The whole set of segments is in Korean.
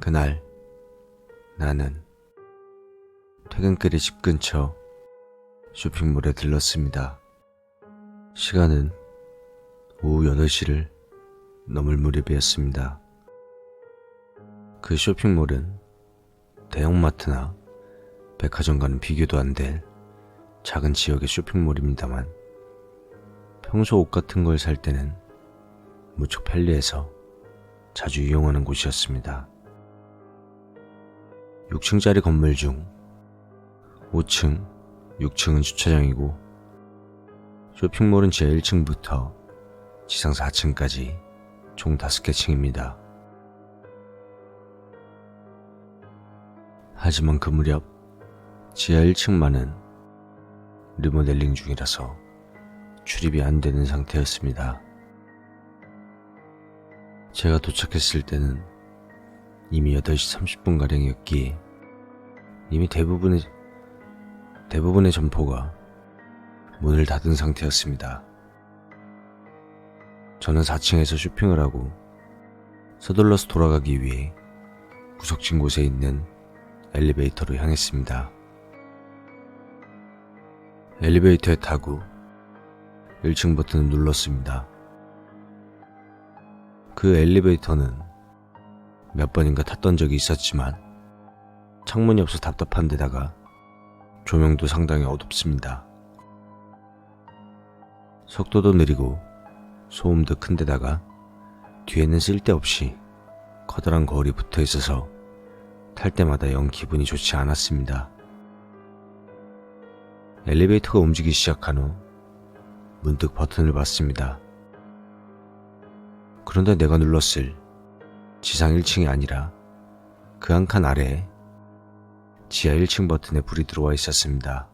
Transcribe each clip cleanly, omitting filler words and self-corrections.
그날 나는 퇴근길에 집 근처 쇼핑몰에 들렀습니다. 시간은 오후 8시를 넘을 무렵이었습니다. 그 쇼핑몰은 대형마트나 백화점과는 비교도 안 될 작은 지역의 쇼핑몰입니다만 평소 옷 같은 걸 살 때는 무척 편리해서 자주 이용하는 곳이었습니다. 6층짜리 건물 중 5층, 6층은 주차장이고 쇼핑몰은 지하 1층부터 지상 4층까지 총 5개 층입니다. 하지만 그 무렵 지하 1층만은 리모델링 중이라서 출입이 안 되는 상태였습니다. 제가 도착했을 때는 이미 8시 30분가량이었기에 이미 대부분의 점포가 문을 닫은 상태였습니다. 저는 4층에서 쇼핑을 하고 서둘러서 돌아가기 위해 구석진 곳에 있는 엘리베이터로 향했습니다. 엘리베이터에 타고 1층 버튼을 눌렀습니다. 그 엘리베이터는 몇 번인가 탔던 적이 있었지만 창문이 없어 답답한 데다가 조명도 상당히 어둡습니다. 속도도 느리고 소음도 큰 데다가 뒤에는 쓸데없이 커다란 거울이 붙어 있어서 탈 때마다 영 기분이 좋지 않았습니다. 엘리베이터가 움직이기 시작한 후 문득 버튼을 봤습니다. 그런데 내가 눌렀을 지상 1층이 아니라 그 한 칸 아래에 지하 1층 버튼에 불이 들어와 있었습니다.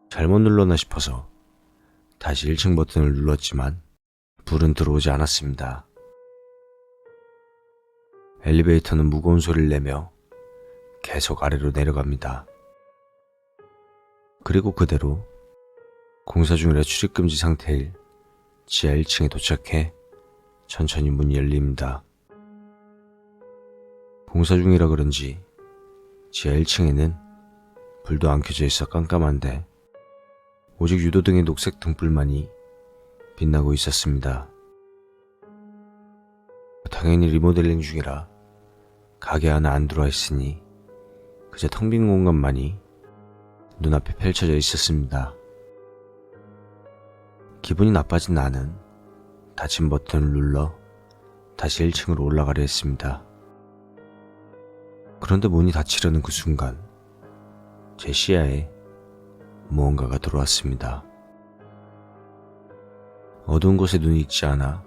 잘못 눌렀나 싶어서 다시 1층 버튼을 눌렀지만 불은 들어오지 않았습니다. 엘리베이터는 무거운 소리를 내며 계속 아래로 내려갑니다. 그리고 그대로 공사 중이라 출입금지 상태일 지하 1층에 도착해 천천히 문이 열립니다. 공사 중이라 그런지 지하 1층에는 불도 안 켜져 있어 깜깜한데 오직 유도등의 녹색 등불만이 빛나고 있었습니다. 당연히 리모델링 중이라 가게 안에 안 들어와 있으니 그저 텅 빈 공간만이 눈앞에 펼쳐져 있었습니다. 기분이 나빠진 나는 닫힌 버튼을 눌러 다시 1층으로 올라가려 했습니다. 그런데 문이 닫히려는 그 순간 제 시야에 무언가가 들어왔습니다. 어두운 곳에 눈이 익지 않아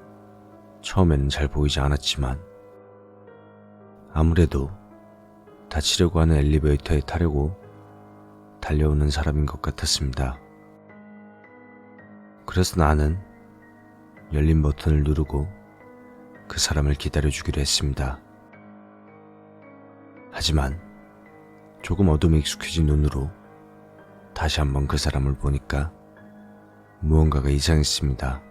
처음에는 잘 보이지 않았지만 아무래도 닫히려고 하는 엘리베이터에 타려고 달려오는 사람인 것 같았습니다. 그래서 나는 열린 버튼을 누르고 그 사람을 기다려주기로 했습니다. 하지만 조금 어둠에 익숙해진 눈으로 다시 한번 그 사람을 보니까 무언가가 이상했습니다.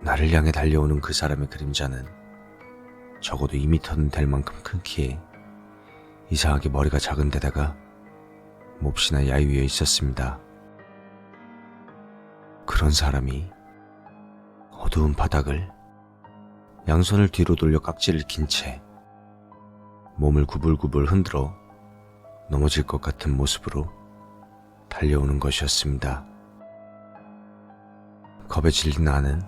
나를 향해 달려오는 그 사람의 그림자는 적어도 2미터는 될 만큼 큰 키에 이상하게 머리가 작은 데다가 몹시나 야위어 있었습니다. 그런 사람이 어두운 바닥을 양손을 뒤로 돌려 깍지를 낀 채 몸을 구불구불 흔들어 넘어질 것 같은 모습으로 달려오는 것이었습니다. 겁에 질린 나는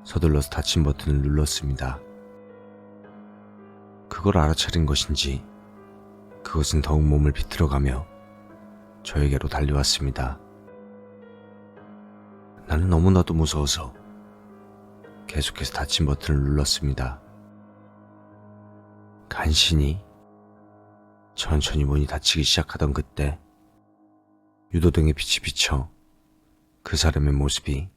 서둘러서 닫힌 버튼을 눌렀습니다. 그걸 알아차린 것인지 그것은 더욱 몸을 비틀어가며 저에게로 달려왔습니다. 나는 너무나도 무서워서 계속해서 닫힌 버튼을 눌렀습니다. 간신히 천천히 문이 닫히기 시작하던 그때 유도등의 빛이 비쳐 그 사람의 모습이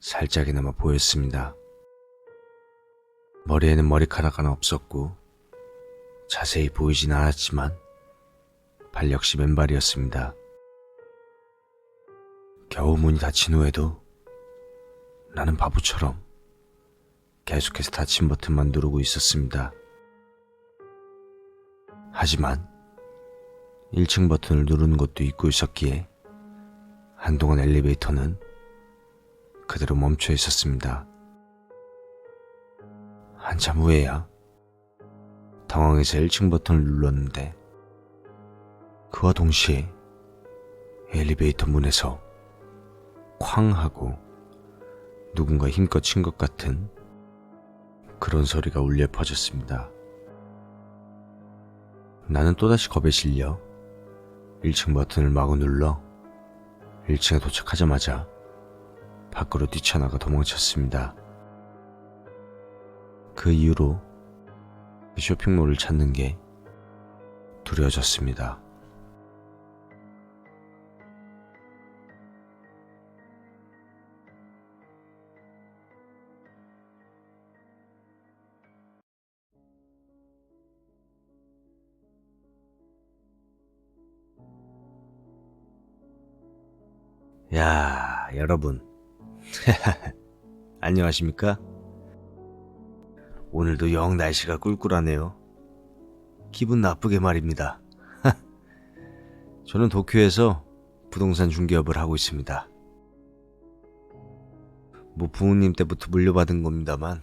살짝이나마 보였습니다. 머리에는 머리카락 하나 없었고 자세히 보이진 않았지만 발 역시 맨발이었습니다. 겨우 문이 닫힌 후에도 나는 바보처럼 계속해서 닫힌 버튼만 누르고 있었습니다. 하지만 1층 버튼을 누르는 것도 잊고 있었기에 한동안 엘리베이터는 그대로 멈춰 있었습니다. 한참 후에야 당황해서 1층 버튼을 눌렀는데 그와 동시에 엘리베이터 문에서 쾅 하고 누군가 힘껏 친 것 같은 그런 소리가 울려 퍼졌습니다. 나는 또다시 겁에 실려 1층 버튼을 마구 눌러 1층에 도착하자마자 밖으로 뛰쳐나가 도망쳤습니다. 그 이후로 쇼핑몰을 찾는 게 두려워졌습니다. 야, 여러분. 안녕하십니까? 오늘도 영 날씨가 꿀꿀하네요. 기분 나쁘게 말입니다. 저는 도쿄에서 부동산 중개업을 하고 있습니다. 뭐 부모님 때부터 물려받은 겁니다만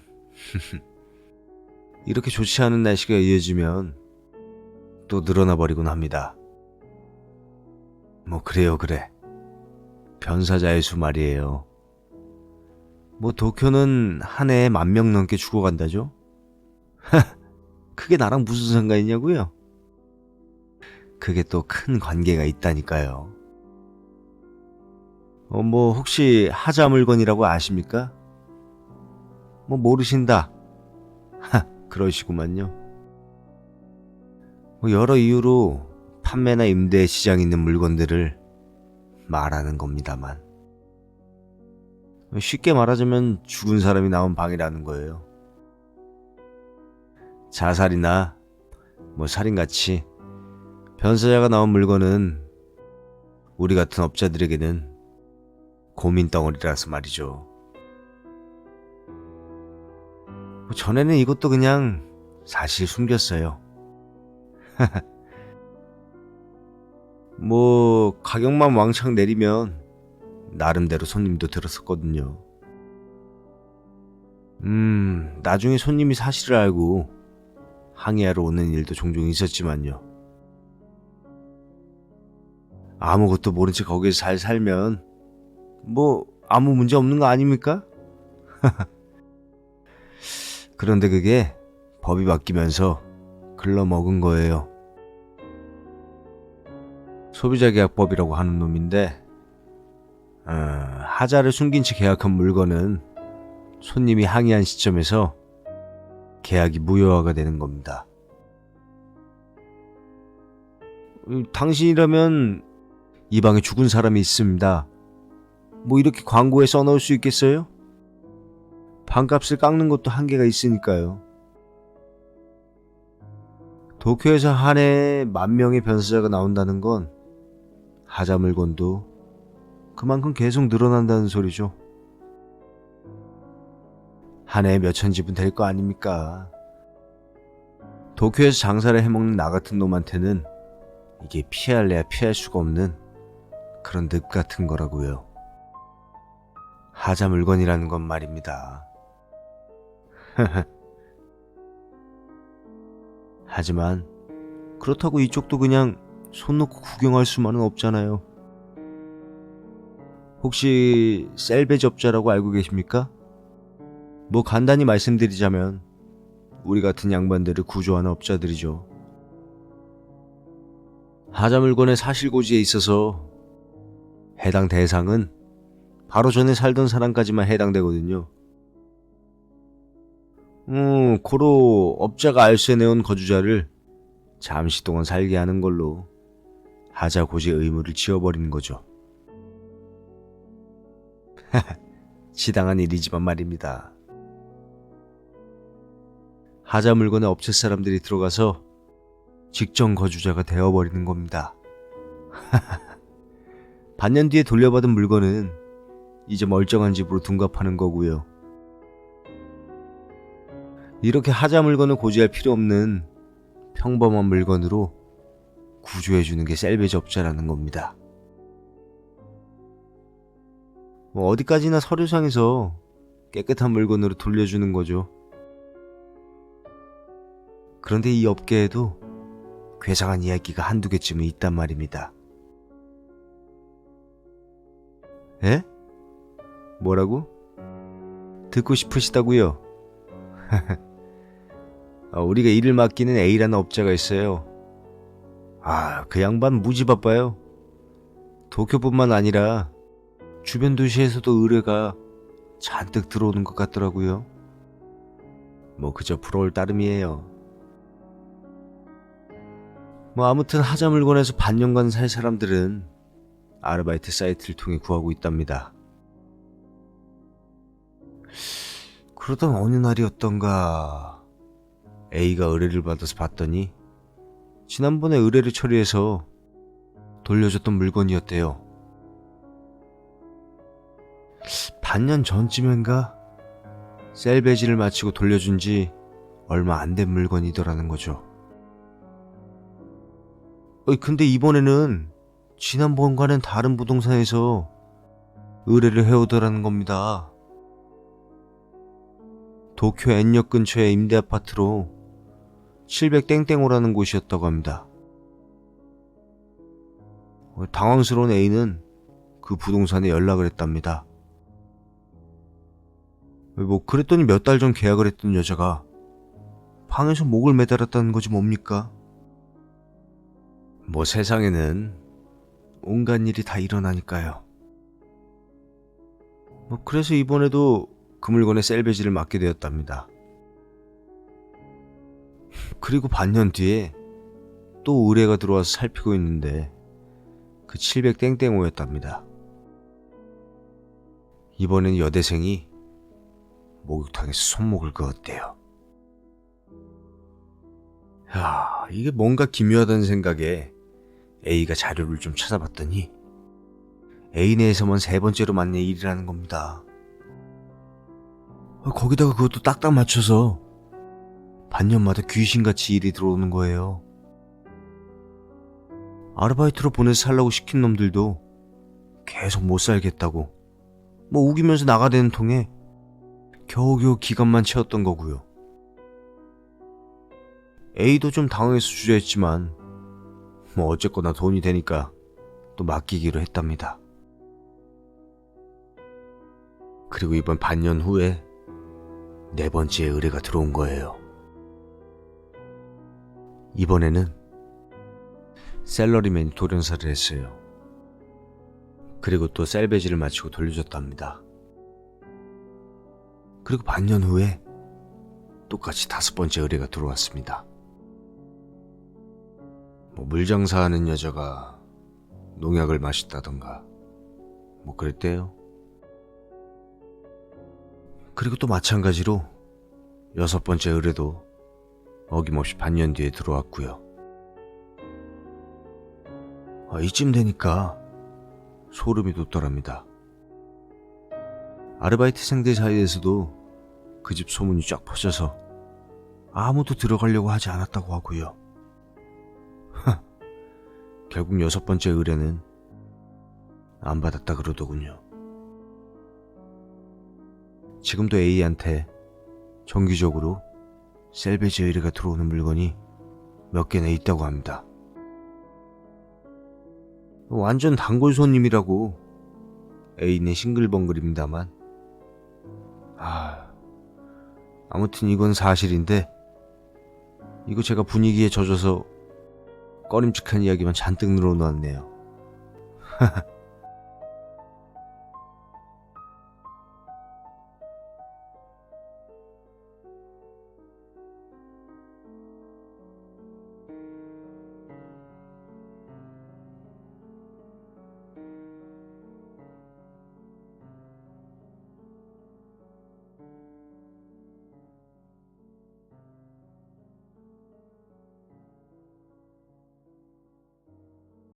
이렇게 좋지 않은 날씨가 이어지면 또 늘어나 버리곤 합니다. 뭐 그래요 그래. 변사자의 수 말이에요. 뭐 도쿄는 한 해에 10,000명 넘게 죽어간다죠? 그게 나랑 무슨 상관이냐고요? 그게 또 큰 관계가 있다니까요. 뭐 혹시 하자 물건이라고 아십니까? 뭐 모르신다. 그러시구만요. 뭐 여러 이유로 판매나 임대 시장에 있는 물건들을 말하는 겁니다만 쉽게 말하자면 죽은 사람이 나온 방이라는 거예요. 자살이나 뭐 살인같이 변사자가 나온 물건은 우리 같은 업자들에게는 고민덩어리라서 말이죠. 전에는 이것도 그냥 사실 숨겼어요. 뭐 가격만 왕창 내리면 나름대로 손님도 들었었거든요. 나중에 손님이 사실을 알고 항의하러 오는 일도 종종 있었지만요. 아무것도 모른 채 거기서 잘 살면 뭐 아무 문제 없는 거 아닙니까? 그런데 그게 법이 바뀌면서 글러먹은 거예요. 소비자계약법이라고 하는 놈인데 하자를 숨긴 채 계약한 물건은 손님이 항의한 시점에서 계약이 무효화가 되는 겁니다. 당신이라면 이 방에 죽은 사람이 있습니다. 뭐 이렇게 광고에 써놓을 수 있겠어요? 방값을 깎는 것도 한계가 있으니까요. 도쿄에서 한 해에 10,000명의 변사자가 나온다는 건 하자 물건도 그만큼 계속 늘어난다는 소리죠. 한 해에 몇천 집은 될 거 아닙니까? 도쿄에서 장사를 해먹는 나 같은 놈한테는 이게 피할래야 피할 수가 없는 그런 늪 같은 거라고요. 하자 물건이라는 건 말입니다. 하지만 그렇다고 이쪽도 그냥 손 놓고 구경할 수만은 없잖아요. 혹시 셀베접자라고 알고 계십니까? 뭐 간단히 말씀드리자면 우리 같은 양반들을 구조하는 업자들이죠. 하자 물건의 사실고지에 있어서 해당 대상은 바로 전에 살던 사람까지만 해당되거든요. 고로 업자가 알선해온 거주자를 잠시 동안 살게 하는 걸로 하자 고지 의무를 지워버리는 거죠. 지당한 일이지만 말입니다. 하자 물건에 업체 사람들이 들어가서 직전 거주자가 되어버리는 겁니다. 반년 뒤에 돌려받은 물건은 이제 멀쩡한 집으로 둔갑하는 거고요. 이렇게 하자 물건을 고지할 필요 없는 평범한 물건으로 구조해주는 게 셀베지 업자라는 겁니다. 어디까지나 서류상에서 깨끗한 물건으로 돌려주는 거죠. 그런데 이 업계에도 괴상한 이야기가 한두 개쯤은 있단 말입니다. 에? 뭐라고? 듣고 싶으시다고요? 우리가 일을 맡기는 A라는 업자가 있어요. 그 양반 무지 바빠요. 도쿄뿐만 아니라 주변 도시에서도 의뢰가 잔뜩 들어오는 것 같더라고요. 그저 부러울 따름이에요. 아무튼 하자 물건에서 반년간 살 사람들은 아르바이트 사이트를 통해 구하고 있답니다. 그러던 어느 날이었던가 A가 의뢰를 받아서 봤더니 지난번에 의뢰를 처리해서 돌려줬던 물건이었대요. 반년 전쯤인가 셀베지를 마치고 돌려준 지 얼마 안 된 물건이더라는 거죠. 근데 이번에는 지난번과는 다른 부동산에서 의뢰를 해오더라는 겁니다. 도쿄 N역 근처의 임대 아파트로 700땡땡호라는 곳이었다고 합니다. 당황스러운 A는 그 부동산에 연락을 했답니다. 그랬더니 몇 달 전 계약을 했던 여자가 방에서 목을 매달았다는 거지 뭡니까? 세상에는 온갖 일이 다 일어나니까요. 그래서 이번에도 그 물건의 셀베지를 맡게 되었답니다. 그리고 반년 뒤에 또 의뢰가 들어와서 살피고 있는데 그 700땡땡호였답니다. 이번엔 여대생이 목욕탕에서 손목을 그었대요. 이게 뭔가 기묘하다는 생각에 A가 자료를 좀 찾아봤더니 A 내에서만 3번째로 맞는 일이라는 겁니다. 거기다가 그것도 딱딱 맞춰서 반년마다 귀신같이 일이 들어오는 거예요. 아르바이트로 보내서 살라고 시킨 놈들도 계속 못 살겠다고 우기면서 나가대는 통에 겨우겨우 기간만 채웠던 거고요. A도 좀 당황해서 주저했지만 어쨌거나 돈이 되니까 또 맡기기로 했답니다. 그리고 이번 반년 후에 4번째 의뢰가 들어온 거예요. 이번에는 셀러리맨이 돌연사를 했어요. 그리고 또 셀베지를 마치고 돌려줬답니다. 그리고 반년 후에 똑같이 5번째 의뢰가 들어왔습니다. 물장사하는 여자가 농약을 마셨다던가 그랬대요. 그리고 또 마찬가지로 6번째 의뢰도 어김없이 반년 뒤에 들어왔고요. 이쯤 되니까 소름이 돋더랍니다. 아르바이트생들 사이에서도 그 집 소문이 쫙 퍼져서 아무도 들어가려고 하지 않았다고 하고요. 결국 6번째 의뢰는 안 받았다 그러더군요. 지금도 A한테 정기적으로 셀베지 의뢰가 들어오는 물건이 몇 개나 있다고 합니다. 완전 단골 손님이라고 A는 싱글벙글입니다만 아무튼 이건 사실인데 이거 제가 분위기에 젖어서 꺼림칙한 이야기만 잔뜩 늘어놓았네요.